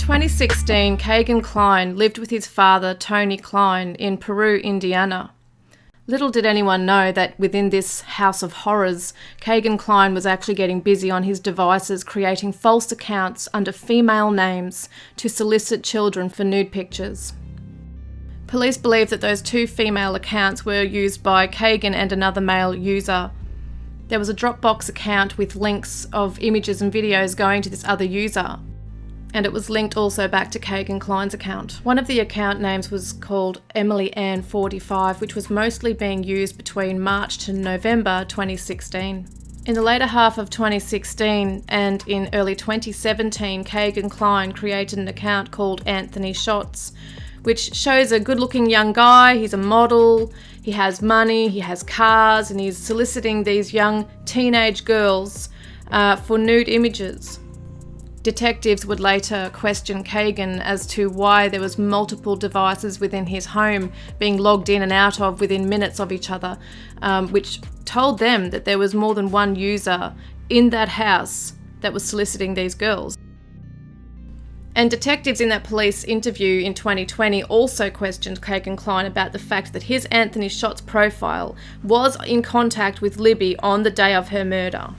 2016, Kegan Kline lived with his father, Tony Kline, in Peru, Indiana. Little did anyone know that within this house of horrors, Kegan Kline was actually getting busy on his devices creating false accounts under female names to solicit children for nude pictures. Police believe that those two female accounts were used by Kegan and another male user. There was a Dropbox account with links of images and videos going to this other user, and it was linked also back to Kegan Kline's account. One of the account names was called Emily Ann 45, which was mostly being used between March to November 2016. In the later half of 2016 and in early 2017, Kegan Kline created an account called Anthony Shots, which shows a good-looking young guy. He's a model, he has money, he has cars, and he's soliciting these young teenage girls for nude images. Detectives would later question Kegan as to why there was multiple devices within his home being logged in and out of within minutes of each other, which told them that there was more than one user in that house that was soliciting these girls. And detectives in that police interview in 2020 also questioned Kegan Kline about the fact that his Anthony Shots profile was in contact with Libby on the day of her murder,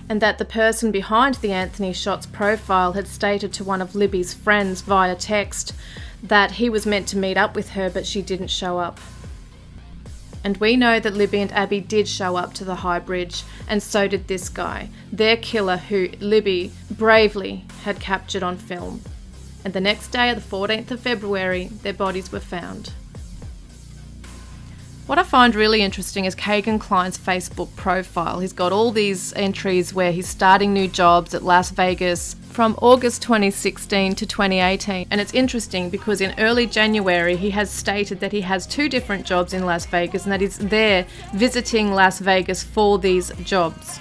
and that the person behind the Anthony Shots profile had stated to one of Libby's friends via text that he was meant to meet up with her, but she didn't show up. And we know that Libby and Abby did show up to the High Bridge, and so did this guy, their killer, who Libby bravely had captured on film. And the next day, the 14th of February, their bodies were found. What I find really interesting is Kegan Kline's Facebook profile. He's got all these entries where he's starting new jobs at Las Vegas from August 2016 to 2018. And it's interesting because in early January, he has stated that he has 2 different jobs in Las Vegas and that he's there visiting Las Vegas for these jobs.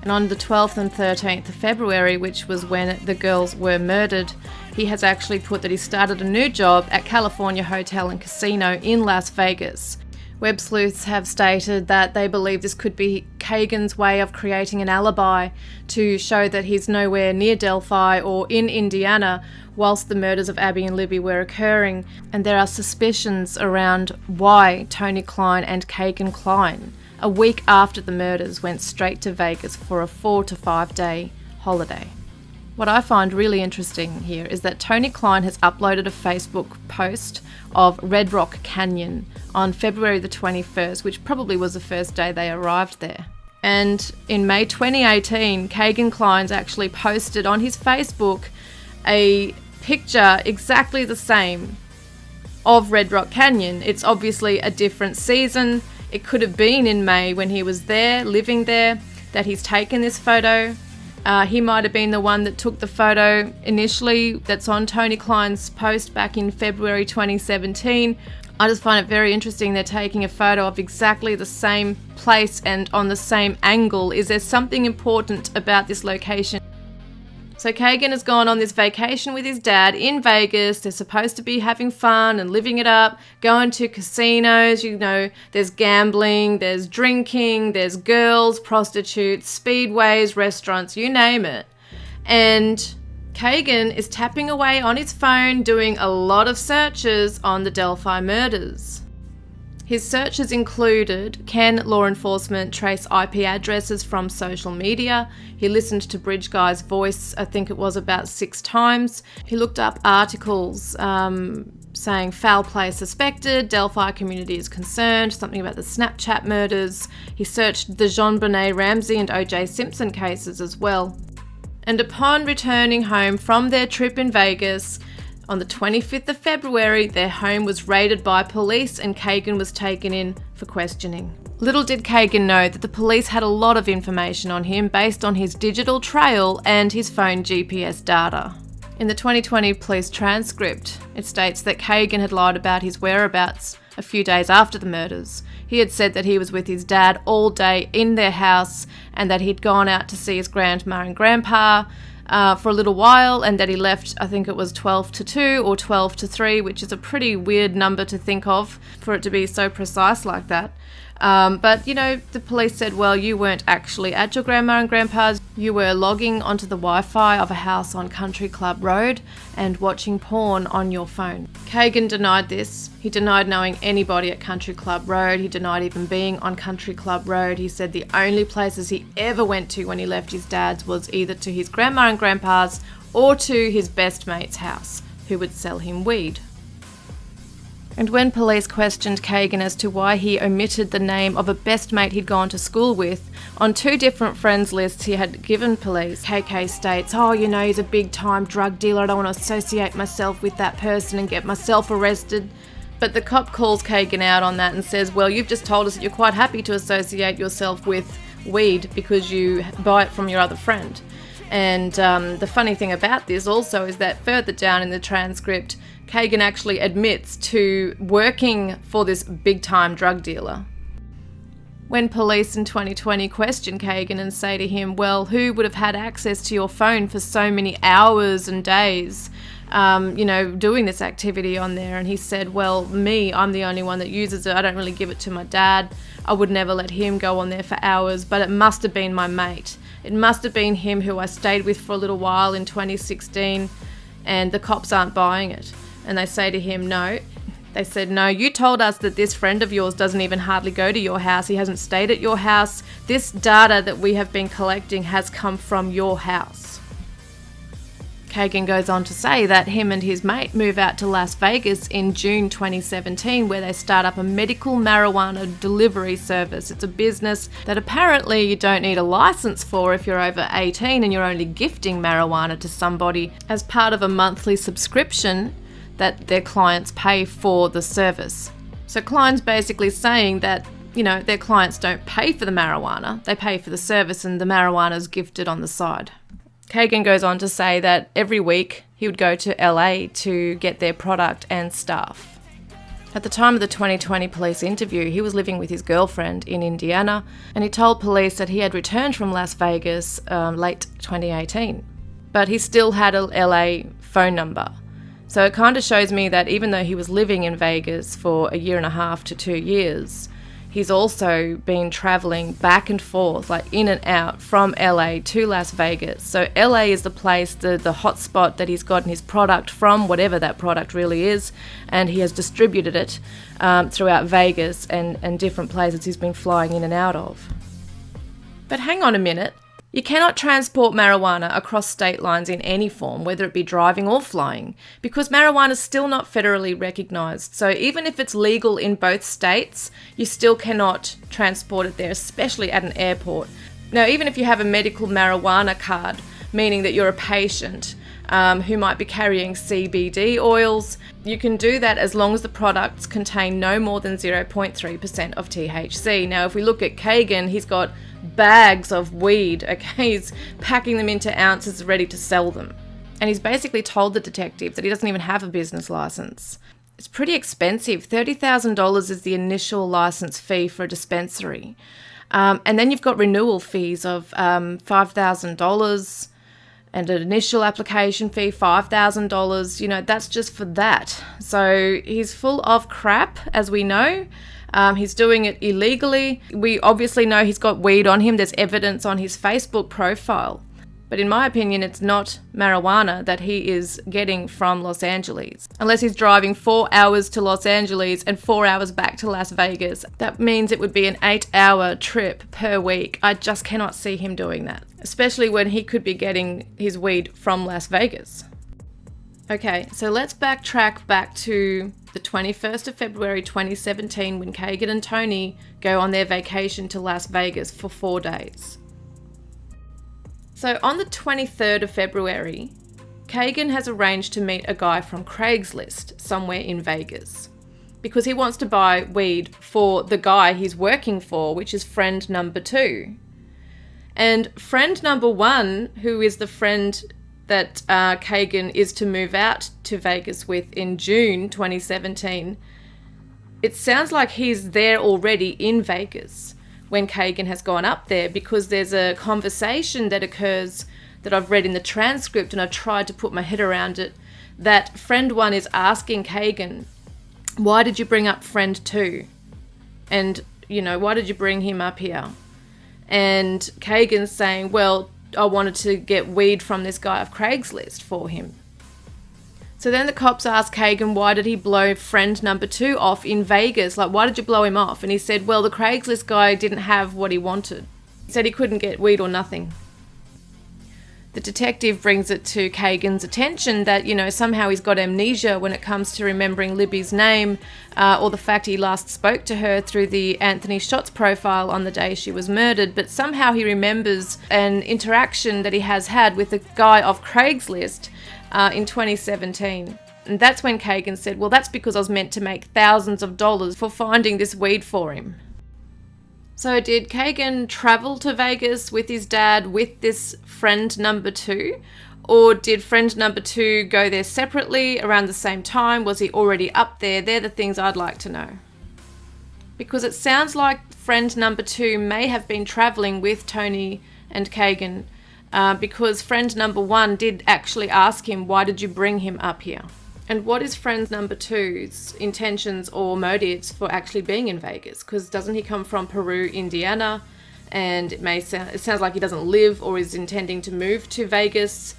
And on the 12th and 13th of February, which was when the girls were murdered, he has actually put that he started a new job at California Hotel and Casino in Las Vegas. Web sleuths have stated that they believe this could be Kegan's way of creating an alibi to show that he's nowhere near Delphi or in Indiana whilst the murders of Abby and Libby were occurring. And there are suspicions around why Tony Kline and Kegan Kline, a week after the murders, went straight to Vegas for a 4 to 5 day holiday. What I find really interesting here is that Tony Kline has uploaded a Facebook post of Red Rock Canyon on February the 21st, which probably was the first day they arrived there. And in May 2018, Kegan Kline's actually posted on his Facebook a picture exactly the same of Red Rock Canyon. It's obviously a different season. It could have been in May when he was there, living there, that he's taken this photo. He might have been the one that took the photo initially that's on Tony Kline's post back in February 2017. I just find it very interesting they're taking a photo of exactly the same place and on the same angle. Is there something important about this location? So Kegan has gone on this vacation with his dad in Vegas. They're supposed to be having fun and living it up, going to casinos, there's gambling, there's drinking, there's girls, prostitutes, speedways, restaurants, you name it. And Kegan is tapping away on his phone doing a lot of searches on the Delphi murders. His searches included, can law enforcement trace IP addresses from social media? He listened to Bridge Guy's voice, I think it was about 6 times. He looked up articles saying foul play suspected, Delphi community is concerned, something about the Snapchat murders. He searched the JonBenet Ramsey and O.J. Simpson cases as well. And upon returning home from their trip in Vegas, on the 25th of February, their home was raided by police and Kegan was taken in for questioning. Little did Kegan know that the police had a lot of information on him based on his digital trail and his phone GPS data. In the 2020 police transcript, it states that Kegan had lied about his whereabouts a few days after the murders. He had said that he was with his dad all day in their house and that he'd gone out to see his grandma and grandpa for a little while, and that he left, I think it was 12 to 2 or 12 to 3, which is a pretty weird number to think of for it to be so precise like that. But, the police said, well, you weren't actually at your grandma and grandpa's. You were logging onto the Wi-Fi of a house on Country Club Road and watching porn on your phone. Kegan denied this. He denied knowing anybody at Country Club Road. He denied even being on Country Club Road. He said the only places he ever went to when he left his dad's was either to his grandma and grandpa's or to his best mate's house, who would sell him weed. And when police questioned Kegan as to why he omitted the name of a best mate he'd gone to school with, on 2 different friends lists he had given police, KK states, he's a big-time drug dealer, I don't want to associate myself with that person and get myself arrested. But the cop calls Kegan out on that and says, well, you've just told us that you're quite happy to associate yourself with weed because you buy it from your other friend. And the funny thing about this also is that further down in the transcript, Kegan actually admits to working for this big-time drug dealer. When police in 2020 question Kegan and say to him, well, who would have had access to your phone for so many hours and days, doing this activity on there? And he said, well, me, I'm the only one that uses it. I don't really give it to my dad. I would never let him go on there for hours, but it must have been my mate. It must have been him who I stayed with for a little while in 2016, and the cops aren't buying it. And they say to him, no. They said, no, you told us that this friend of yours doesn't even hardly go to your house. He hasn't stayed at your house. This data that we have been collecting has come from your house. Kegan goes on to say that him and his mate move out to Las Vegas in June 2017, where they start up a medical marijuana delivery service. It's a business that apparently you don't need a license for if you're over 18 and you're only gifting marijuana to somebody as part of a monthly subscription that their clients pay for the service. So Kline's basically saying that, their clients don't pay for the marijuana, they pay for the service and the marijuana is gifted on the side. Kegan goes on to say that every week he would go to LA to get their product and staff. At the time of the 2020 police interview, he was living with his girlfriend in Indiana, and he told police that he had returned from Las Vegas late 2018. But he still had a LA phone number. So it kind of shows me that even though he was living in Vegas for 1.5 to 2 years, he's also been traveling back and forth, like in and out from LA to Las Vegas. So LA is the place, the hotspot that he's gotten his product from, whatever that product really is, and he has distributed it throughout Vegas and different places he's been flying in and out of. But hang on a minute. You cannot transport marijuana across state lines in any form, whether it be driving or flying, because marijuana is still not federally recognised. So even if it's legal in both states, you still cannot transport it there, especially at an airport. Now, even if you have a medical marijuana card, meaning that you're a patient who might be carrying CBD oils, you can do that as long as the products contain no more than 0.3% of THC. Now, if we look at Kegan, he's got bags of weed, okay? He's packing them into ounces ready to sell them. And he's basically told the detectives that he doesn't even have a business license. It's pretty expensive. $30,000 is the initial license fee for a dispensary. And then you've got renewal fees of $5,000 and an initial application fee, $5,000. That's just for that. So he's full of crap, as we know. He's doing it illegally. We obviously know he's got weed on him. There's evidence on his Facebook profile. But in my opinion, it's not marijuana that he is getting from Los Angeles. Unless he's driving 4 hours to Los Angeles and 4 hours back to Las Vegas. That means it would be an 8-hour trip per week. I just cannot see him doing that, especially when he could be getting his weed from Las Vegas. Okay, so let's backtrack back to the 21st of February 2017 when Kegan and Tony go on their vacation to Las Vegas for 4 days. So on the 23rd of February, Kegan has arranged to meet a guy from Craigslist somewhere in Vegas because he wants to buy weed for the guy he's working for, which is friend number 2. And friend number 1, who is the friend that Kegan is to move out to Vegas with in June 2017, it sounds like he's there already in Vegas when Kegan has gone up there, because there's a conversation that occurs that I've read in the transcript and I've tried to put my head around it, that friend 1 is asking Kegan, why did you bring up friend 2? And, why did you bring him up here? And Kegan's saying, well, I wanted to get weed from this guy off Craigslist for him. So then the cops asked Kegan, why did he blow friend number 2 off in Vegas? Like, why did you blow him off? And he said, well, the Craigslist guy didn't have what he wanted. He said he couldn't get weed or nothing. The detective brings it to Kegan's attention that, somehow he's got amnesia when it comes to remembering Libby's name, or the fact he last spoke to her through the Anthony Shots profile on the day she was murdered, but somehow he remembers an interaction that he has had with a guy off Craigslist in 2017. And that's when Kegan said, well, that's because I was meant to make thousands of dollars for finding this weed for him. So did Kegan travel to Vegas with his dad with this friend number 2? Or did friend number 2 go there separately around the same time? Was he already up there? They're the things I'd like to know. Because it sounds like friend number 2 may have been traveling with Tony and Kegan, because friend number 1 did actually ask him, why did you bring him up here? And what is friend number 2's intentions or motives for actually being in Vegas? Because doesn't he come from Peru, Indiana? And it sounds like he doesn't live or is intending to move to Vegas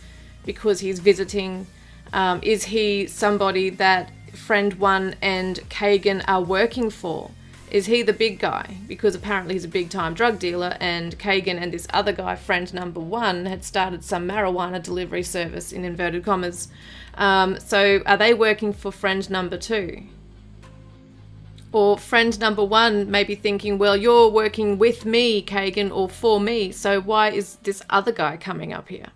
because he's visiting. Is he somebody that friend 1 and Kegan are working for? Is he the big guy? Because apparently he's a big time drug dealer, and Kegan and this other guy, friend number 1, had started some marijuana delivery service in inverted commas. So are they working for friend number 2? Or friend number 1 may be thinking, well, you're working with me, Kegan, or for me, so why is this other guy coming up here?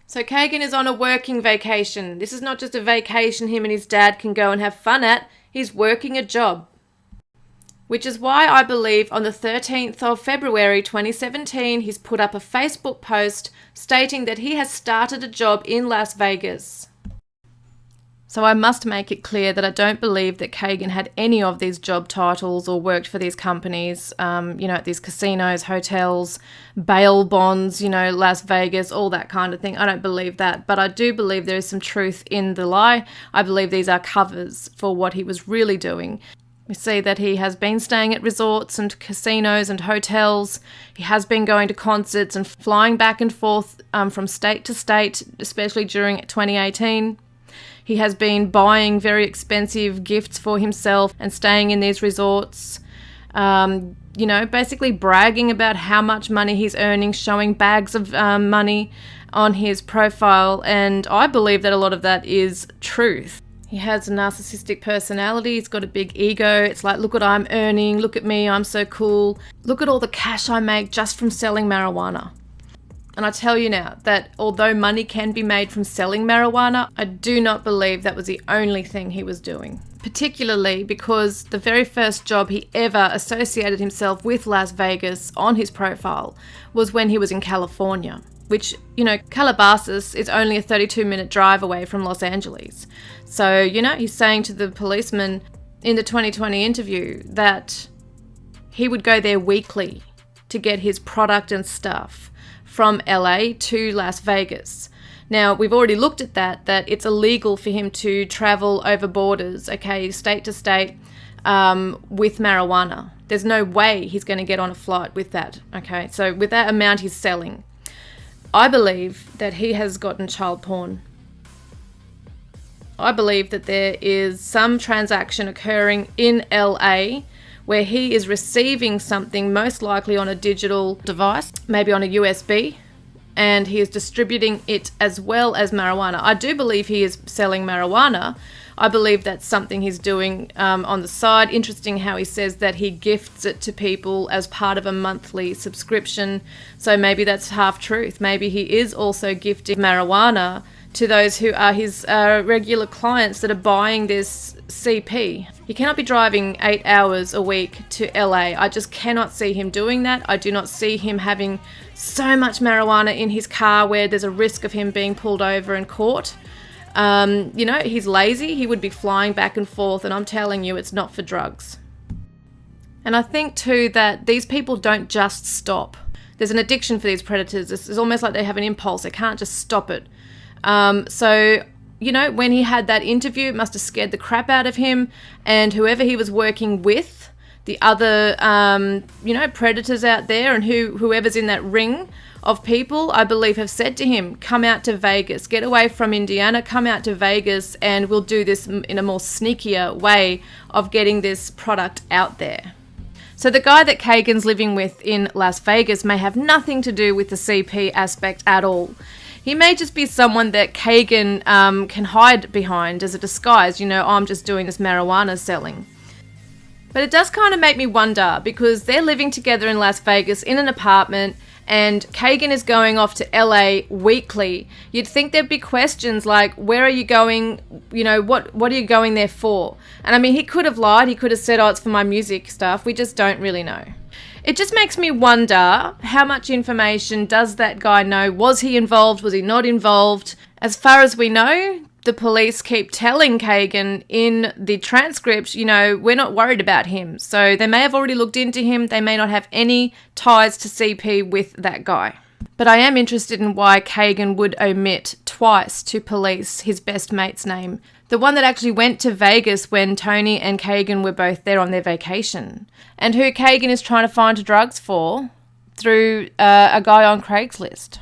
So Kegan is on a working vacation. This is not just a vacation him and his dad can go and have fun at. He's working a job. Which is why I believe on the 13th of February 2017, he's put up a Facebook post stating that he has started a job in Las Vegas. So I must make it clear that I don't believe that Kegan had any of these job titles or worked for these companies, at these casinos, hotels, bail bonds, Las Vegas, all that kind of thing. I don't believe that, but I do believe there is some truth in the lie. I believe these are covers for what he was really doing. We see that he has been staying at resorts and casinos and hotels. He has been going to concerts and flying back and forth from state to state, especially during 2018. He has been buying very expensive gifts for himself and staying in these resorts, basically bragging about how much money he's earning, showing bags of money on his profile. And I believe that a lot of that is truth. He has a narcissistic personality. He's got a big ego. It's like, look what I'm earning. Look at me. I'm so cool. Look at all the cash I make just from selling marijuana. And I tell you now that although money can be made from selling marijuana, I do not believe that was the only thing he was doing. Particularly because the very first job he ever associated himself with Las Vegas on his profile was when he was in California, which, Calabasas is only a 32-minute drive away from Los Angeles. So, he's saying to the policeman in the 2020 interview that he would go there weekly to get his product and stuff from LA to Las Vegas. Now, we've already looked at that it's illegal for him to travel over borders, state to state, with marijuana. There's no way he's going to get on a flight with that, So with that amount he's selling, I believe that he has gotten child porn. I believe that there is some transaction occurring in LA where he is receiving something, most likely on a digital device, maybe on a USB, and he is distributing it as well as marijuana. I do believe he is selling marijuana. I believe that's something he's doing on the side. Interesting how he says that he gifts it to people as part of a monthly subscription. So maybe that's half truth. Maybe he is also gifting marijuana to those who are his regular clients that are buying this CP. He cannot be driving 8 hours a week to LA. I just cannot see him doing that. I do not see him having so much marijuana in his car where there's a risk of him being pulled over and caught. He's lazy. He would be flying back and forth, and I'm telling you, it's not for drugs. And I think too that these people don't just stop. There's an addiction for these predators. It's almost like they have an impulse. They can't just stop it. When he had that interview, it must have scared the crap out of him, and whoever he was working with, the other, predators out there, and whoever's in that ring of people, I believe, have said to him, come out to Vegas, get away from Indiana, come out to Vegas, and we'll do this in a more sneakier way of getting this product out there. So the guy that Kegan's living with in Las Vegas may have nothing to do with the CP aspect at all. He may just be someone that Kegan can hide behind as a disguise, I'm just doing this marijuana selling. But it does kind of make me wonder, because they're living together in Las Vegas in an apartment, and Kegan is going off to LA weekly. You'd think there'd be questions like, where are you going? What are you going there for? And I mean, he could have lied. He could have said, it's for my music stuff. We just don't really know. It just makes me wonder, how much information does that guy know? Was he involved? Was he not involved? As far as we know, the police keep telling Kegan in the transcript, we're not worried about him. So they may have already looked into him. They may not have any ties to CP with that guy. But I am interested in why Kegan would omit twice to police his best mate's name. The one that actually went to Vegas when Tony and Kegan were both there on their vacation. And who Kegan is trying to find drugs for through a guy on Craigslist.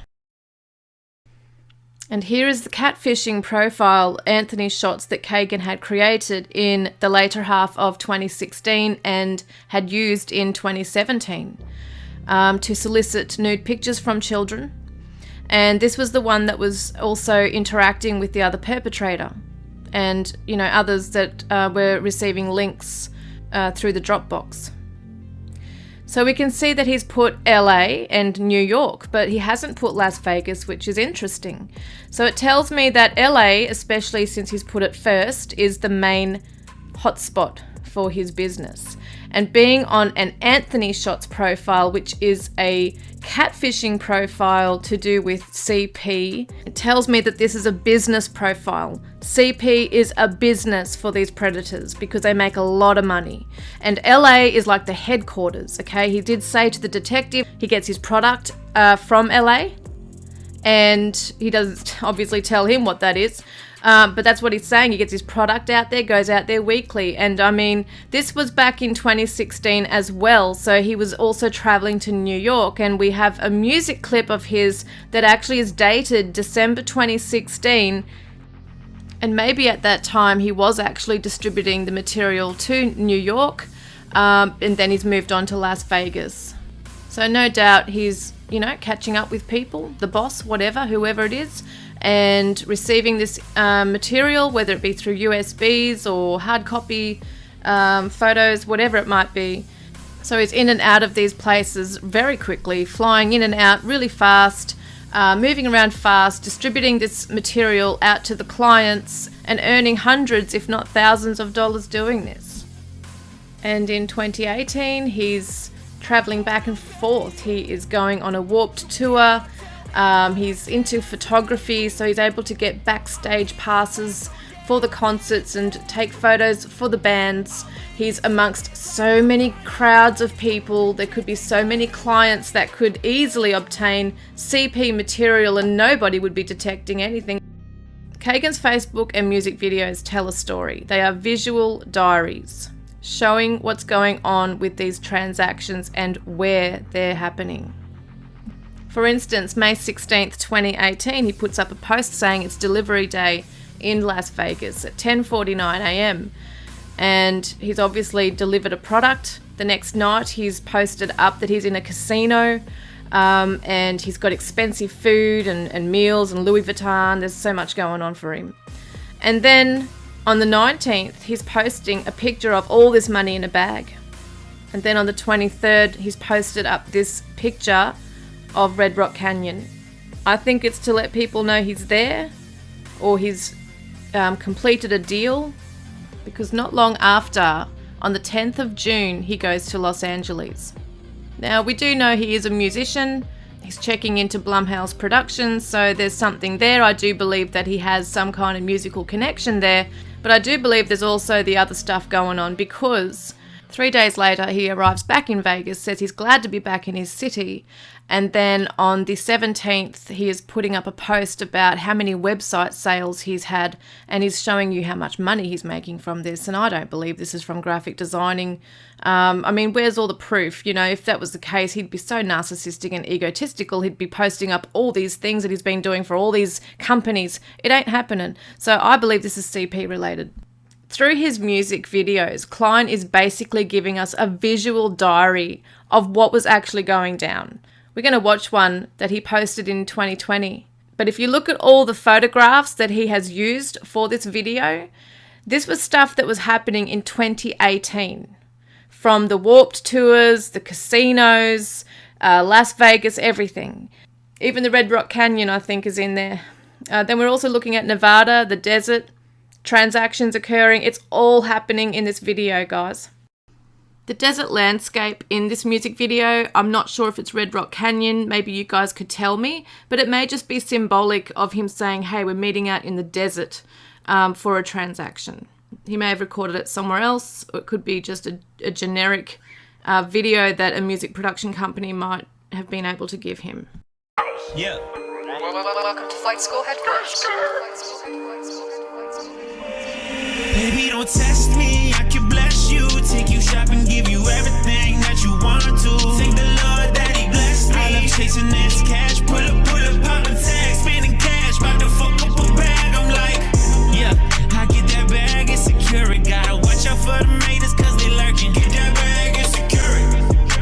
And here is the catfishing profile Anthony shots that Kegan had created in the later half of 2016 and had used in 2017 to solicit nude pictures from children. And this was the one that was also interacting with the other perpetrator and, others that were receiving links through the Dropbox. So we can see that he's put LA and New York, but he hasn't put Las Vegas, which is interesting. So it tells me that LA, especially since he's put it first, is the main hotspot for his business. And being on an Anthony Shots profile, which is a catfishing profile to do with CP, it tells me that this is a business profile. CP is a business for these predators because they make a lot of money. And LA is like the headquarters, okay? He did say to the detective he gets his product from LA, and he doesn't obviously tell him what that is. But that's what he's saying. He gets his product out there, goes out there weekly. And I mean, this was back in 2016 as well. So he was also traveling to New York. And we have a music clip of his that actually is dated December 2016. And maybe at that time he was actually distributing the material to New York. And then he's moved on to Las Vegas. So no doubt he's, catching up with people, the boss, whatever, whoever it is, and receiving this material, whether it be through USBs or hard copy photos, whatever it might be. So he's in and out of these places very quickly, flying in and out really fast, moving around fast, distributing this material out to the clients and earning hundreds, if not thousands of dollars doing this. And in 2018, he's traveling back and forth. He is going on a Warped tour. He's into photography, so he's able to get backstage passes for the concerts and take photos for the bands. He's amongst so many crowds of people. There could be so many clients that could easily obtain CP material and nobody would be detecting anything. Kegan's Facebook and music videos tell a story. They are visual diaries showing what's going on with these transactions and where they're happening. For instance, May 16th, 2018, he puts up a post saying it's delivery day in Las Vegas at 10:49 a.m. And he's obviously delivered a product. The next night, he's posted up that he's in a casino and he's got expensive food and meals and Louis Vuitton. There's so much going on for him. And then on the 19th, he's posting a picture of all this money in a bag. And then on the 23rd, he's posted up this picture of Red Rock Canyon. I think it's to let people know he's there, or he's completed a deal, because not long after, on the 10th of June, he goes to Los Angeles. Now, we do know he is a musician. He's checking into Blumhouse Productions, so there's something there. I do believe that he has some kind of musical connection there, but I do believe there's also the other stuff going on, because 3 days later, he arrives back in Vegas, says he's glad to be back in his city. And then on the 17th, he is putting up a post about how many website sales he's had, and he's showing you how much money he's making from this. And I don't believe this is from graphic designing. I mean, where's all the proof? You know, if that was the case, he'd be so narcissistic and egotistical. He'd be posting up all these things that he's been doing for all these companies. It ain't happening. So I believe this is CP related. Through his music videos, Kline is basically giving us a visual diary of what was actually going down. We're going to watch one that he posted in 2020. But if you look at all the photographs that he has used for this video, this was stuff that was happening in 2018. From the Warped tours, the casinos, Las Vegas, everything. Even the Red Rock Canyon, I think, is in there. Then we're also looking at Nevada, the desert, transactions occurring. It's all happening in this video, guys. The desert landscape in this music video, I'm not sure if it's Red Rock Canyon, maybe you guys could tell me, but it may just be symbolic of him saying, hey, we're meeting out in the desert for a transaction. He may have recorded it somewhere else, or it could be just a generic video that a music production company might have been able to give him. Yeah. Welcome to Flight School Headquarters. Baby, don't test me, I can bless you. Take you shopping, give you everything that you want to. Thank the Lord that he blessed me. I love chasing this cash, pull up, poppin' tags, spending cash, bout to fuck up a bag. I'm like, yeah, I get that bag, it's secure. Gotta watch out for the haters, cause they lurking. Get that bag, it's secure.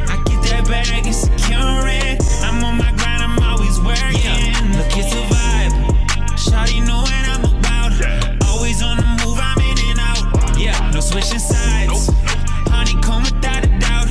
I get that bag, it's secure. I'm on my grind, I'm always working. Yeah. Look, it's a vibe. Shawty know what I'm about. Always on the move, I'm in and out. Yeah, no switching sides. Honeycomb without a doubt.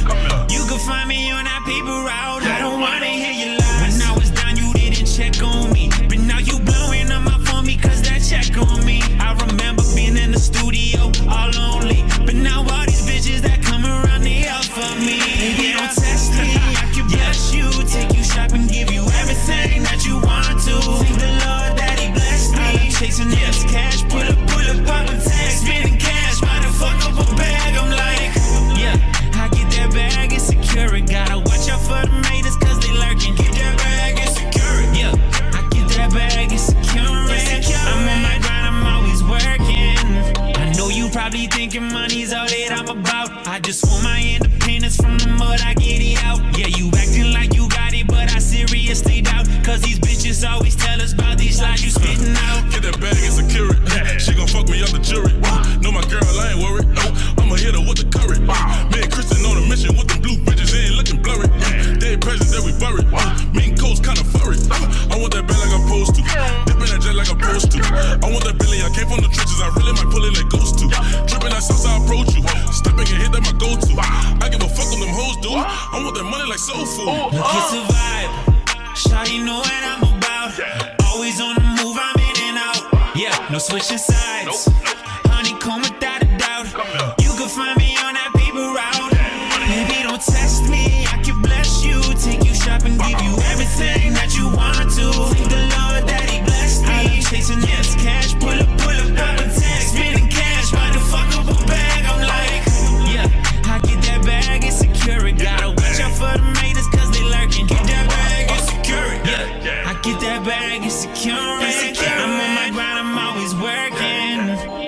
You can find me on that paper route. I don't wanna hear your lies. When I was down, you didn't check on me. But now you blowing up my phone because that check on me. I remember being in the studio all lonely. But now all these bitches that come around, they all for me. Baby, don't test me, I can bless you. Take you shopping, give you everything that you want to. Thank the Lord that he blessed me. I'm chasing this cash, pull up, poppin' tags, spending cash, might have fuck up a bag. I'm like, yeah, I get that bag, it's secure. Gotta watch out for the haters, cause they lurking. Get that bag, it's secure. Yeah, I get that bag, it's secure. I'm on my grind, I'm always working. I know you probably thinking money's all that I'm about. I just want my independence from the mud, I get it out. Yeah, you acting like you got it, but I seriously doubt. Cause these bitches always tell us about these lies you spitting out. Get that bag and secure it. She gon' fuck me up the jury. Know my girl, I ain't worried. I'ma hit her with the curry. Me and Kristen on a mission with them blue bitches, they ain't looking blurry. Dead presents that we buried. Me and Cole's kinda furry. I want that bag like I'm supposed to. Dipping that jet like I'm supposed to. I want that Billy, I came from the trenches. I really might pull in that ghost too. Tripping that sauce, I approach you. Stepping and hit that my go-to. I give a fuck on them hoes, dude. I want that money like soul food. Look, it's a vibe. Shawty know what I'm about. Always on the move, I'm in and out. Yeah, no switching sides. Honeycomb without a doubt. You can find me on that paper route. Baby, don't test me, I can bless you. Take you shopping, give you everything that you want to. Thank the Lord that he blessed me. I'm chasing this cash, pull up, poppin' tags, spending cash, bout to fuck up a bag. I'm like, yeah, I get that bag, it's secure. Gotta watch out for the haters, cause they lurking. Get that bag, it's secure. Yeah, I get that bag, it's secure. I'm on my grind, I'm always working.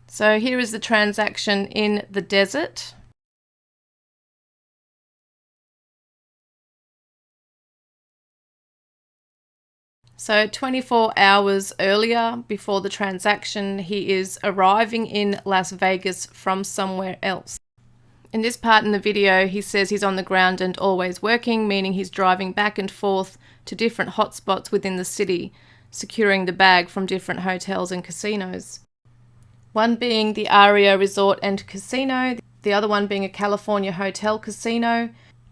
So here is the transaction in the desert. So 24 hours earlier, before the transaction, he is arriving in Las Vegas from somewhere else. In this part in the video, he says he's on the ground and always working, meaning he's driving back and forth to different hotspots within the city, securing the bag from different hotels and casinos. One being the Aria Resort and Casino, the other one being a California hotel casino,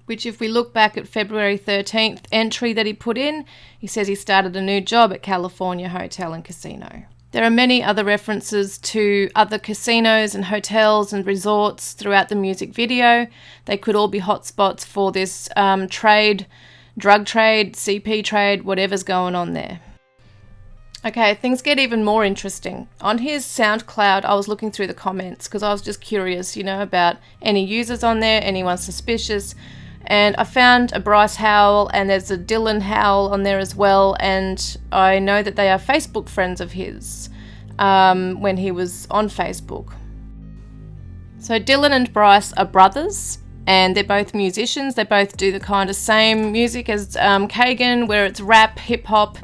which if we look back at February 13th entry that he put in, he says he started a new job at California Hotel and Casino. There are many other references to other casinos and hotels and resorts throughout the music video. They could all be hotspots for this trade drug trade, CP trade, whatever's going on there. Okay, things get even more interesting. On his SoundCloud, I was looking through the comments because I was just curious, about any users on there, anyone suspicious. And I found a Bryce Howell and there's a Dylan Howell on there as well. And I know that they are Facebook friends of his when he was on Facebook. So Dylan and Bryce are brothers and they're both musicians. They both do the kind of same music as Kegan, where it's rap, hip hop.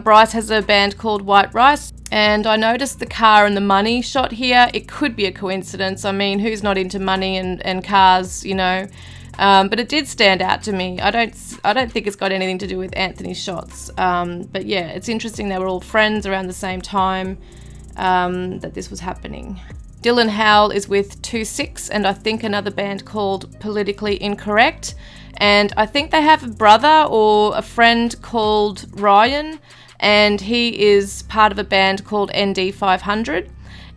Bryce has a band called White Rice, and I noticed the car and the money shot here. It could be a coincidence. I mean, who's not into money and cars, but it did stand out to me. I don't think it's got anything to do with Anthony's shots. But yeah, it's interesting they were all friends around the same time that this was happening. Dylan Howell is with 2-6 and I think another band called Politically Incorrect. And I think they have a brother or a friend called Ryan, and he is part of a band called ND500.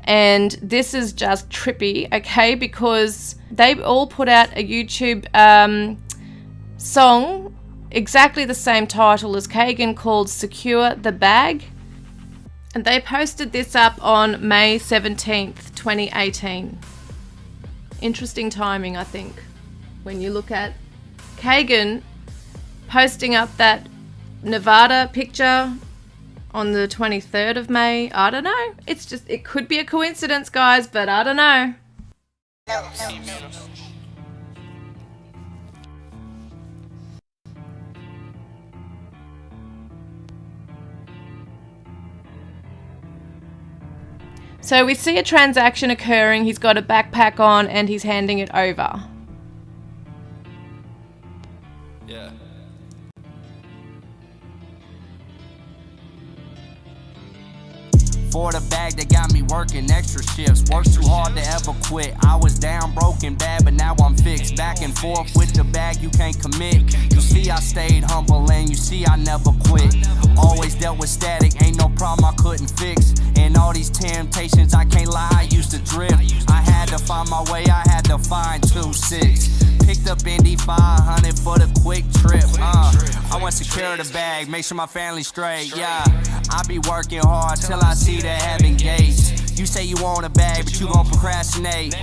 And this is just trippy, okay, because they all put out a YouTube song, exactly the same title as Kegan, called Secure the Bag. And they posted this up on May 17th, 2018. Interesting timing, I think, when you look at Kegan posting up that Nevada picture on the 23rd of May. I don't know. It could be a coincidence, guys, but I don't know. So we see a transaction occurring. He's got a backpack on and he's handing it over. Yeah. For the bag that got me working extra shifts. Worked too hard to ever quit. I was down, broken, bad, but now I'm fixed. Back and forth with the bag, you can't commit. You see I stayed humble and you see I never quit. Always dealt with static, ain't no problem I couldn't fix. And all these temptations, I can't lie, I used to drift. I had to find my way, I had to find 2-6. Picked up Indy 500 for the quick trip. I want to secure the bag, make sure my family's straight. Yeah, I be working hard till I see the heaven gates. You say you want a bag, but you gon' procrastinate.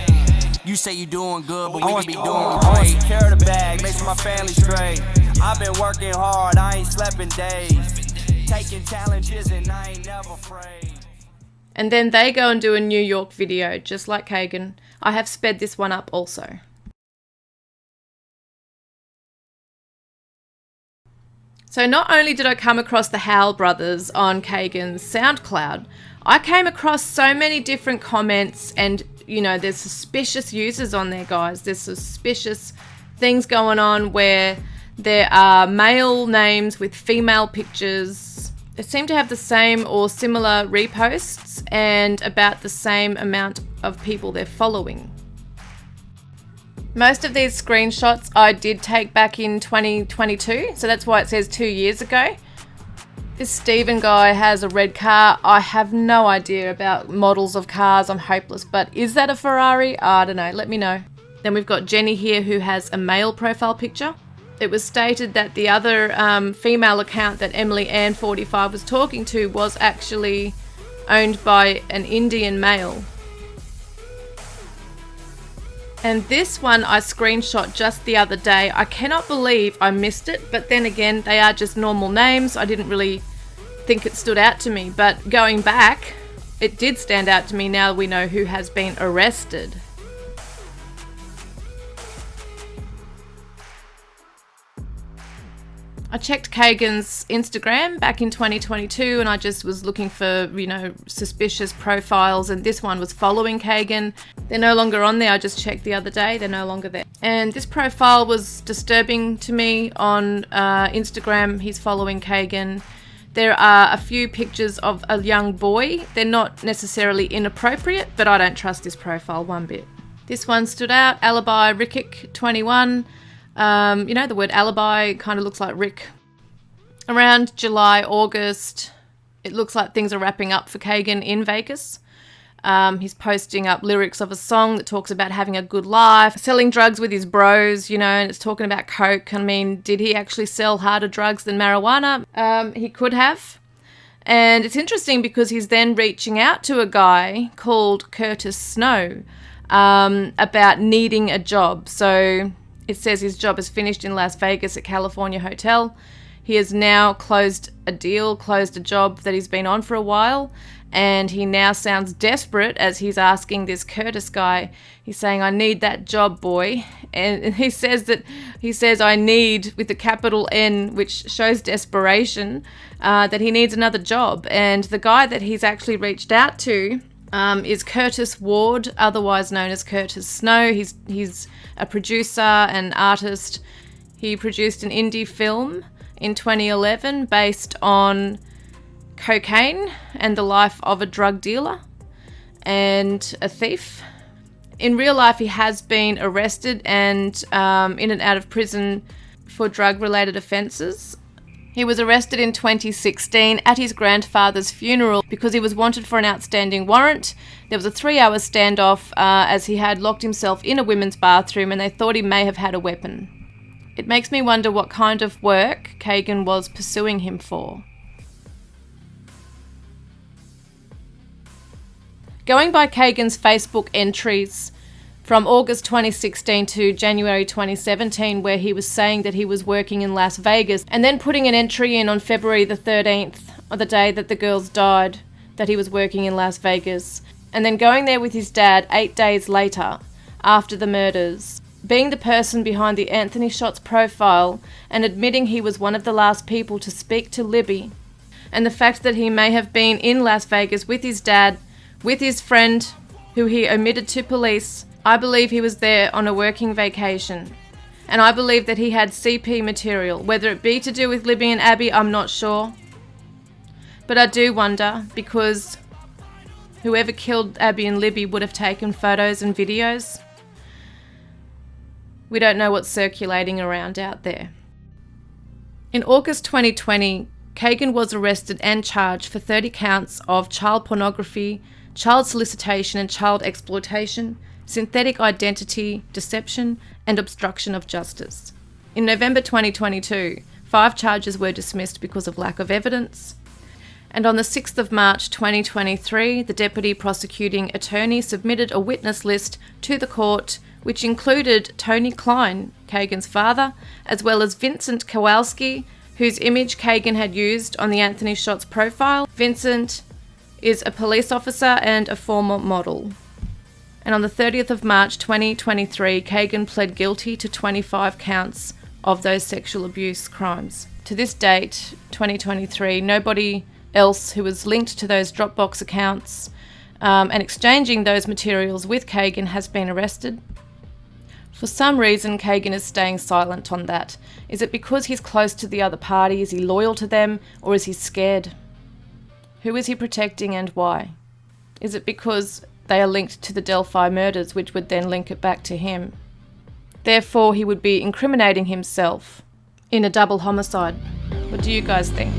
You say you doing good, but we can be doing great. Secure the bag, make sure my family's straight. I've been working hard, I ain't slept in days. Taking challenges and I ain't never afraid. And then they go and do a New York video, just like Kegan. I have sped this one up also. So not only did I come across the Howell brothers on Kegan's SoundCloud, I came across so many different comments and, there's suspicious users on there, guys. There's suspicious things going on where there are male names with female pictures. They seem to have the same or similar reposts and about the same amount of people they're following. Most of these screenshots I did take back in 2022, so that's why it says 2 years ago. This Stephen guy has a red car. I have no idea about models of cars. I'm hopeless, but is that a Ferrari? I don't know. Let me know. Then we've got Jenny here who has a male profile picture. It was stated that the other female account that Emily Ann 45 was talking to was actually owned by an Indian male. And this one I screenshot just the other day. I cannot believe I missed it, but then again, they are just normal names. I didn't really think it stood out to me, but going back, it did stand out to me now we know who has been arrested. I checked Kegan's Instagram back in 2022 and I just was looking for, suspicious profiles, and this one was following Kegan. They're no longer on there. I just checked the other day. They're no longer there. And this profile was disturbing to me on Instagram. He's following Kegan. There are a few pictures of a young boy. They're not necessarily inappropriate, but I don't trust this profile one bit. This one stood out. Alibi Rickik 21. The word alibi kind of looks like Rick. Around July, August, it looks like things are wrapping up for Kegan in Vegas. He's posting up lyrics of a song that talks about having a good life, selling drugs with his bros, and it's talking about coke. I mean, did he actually sell harder drugs than marijuana? He could have. And it's interesting because he's then reaching out to a guy called Curtis Snow about needing a job. So it says his job is finished in Las Vegas at California Hotel. He has now closed a job that he's been on for a while, and he now sounds desperate as he's asking this Curtis guy. He's saying, "I need that job, boy." And he says I need with the capital N, which shows desperation, that he needs another job. And the guy that he's actually reached out to is Curtis Ward, otherwise known as Curtis Snow. He's a producer and artist. He produced an indie film in 2011 based on cocaine and the life of a drug dealer and a thief. In real life, he has been arrested and in and out of prison for drug-related offences. He was arrested in 2016 at his grandfather's funeral because he was wanted for an outstanding warrant. There was a 3-hour standoff as he had locked himself in a women's bathroom and they thought he may have had a weapon. It makes me wonder what kind of work Kegan was pursuing him for. Going by Kegan's Facebook entries from August 2016 to January 2017, where he was saying that he was working in Las Vegas, and then putting an entry in on February the 13th, or the day that the girls died, that he was working in Las Vegas, and then going there with his dad 8 days later, after the murders, being the person behind the Anthony Shots profile and admitting he was one of the last people to speak to Libby, and the fact that he may have been in Las Vegas with his dad, with his friend, who he omitted to police. I believe he was there on a working vacation, and I believe that he had CP material, whether it be to do with Libby and Abby, I'm not sure, but I do wonder, because whoever killed Abby and Libby would have taken photos and videos. We don't know what's circulating around out there. In August 2020, Kegan was arrested and charged for 30 counts of child pornography, child solicitation and child exploitation, synthetic identity, deception, and obstruction of justice. In November 2022, 5 charges were dismissed because of lack of evidence. And on the 6th of March 2023, the Deputy Prosecuting Attorney submitted a witness list to the court, which included Tony Kline, Kegan's father, as well as Vincent Kowalski, whose image Kegan had used on the Anthony Shots profile. Vincent is a police officer and a former model. And on the 30th of March 2023, Kegan pled guilty to 25 counts of those sexual abuse crimes. To this date, 2023, nobody else who was linked to those Dropbox accounts and exchanging those materials with Kegan has been arrested. For some reason, Kegan is staying silent on that. Is it because he's close to the other party? Is he loyal to them? Or is he scared? Who is he protecting and why? Is it because they are linked to the Delphi murders, which would then link it back to him? Therefore, he would be incriminating himself in a double homicide. What do you guys think?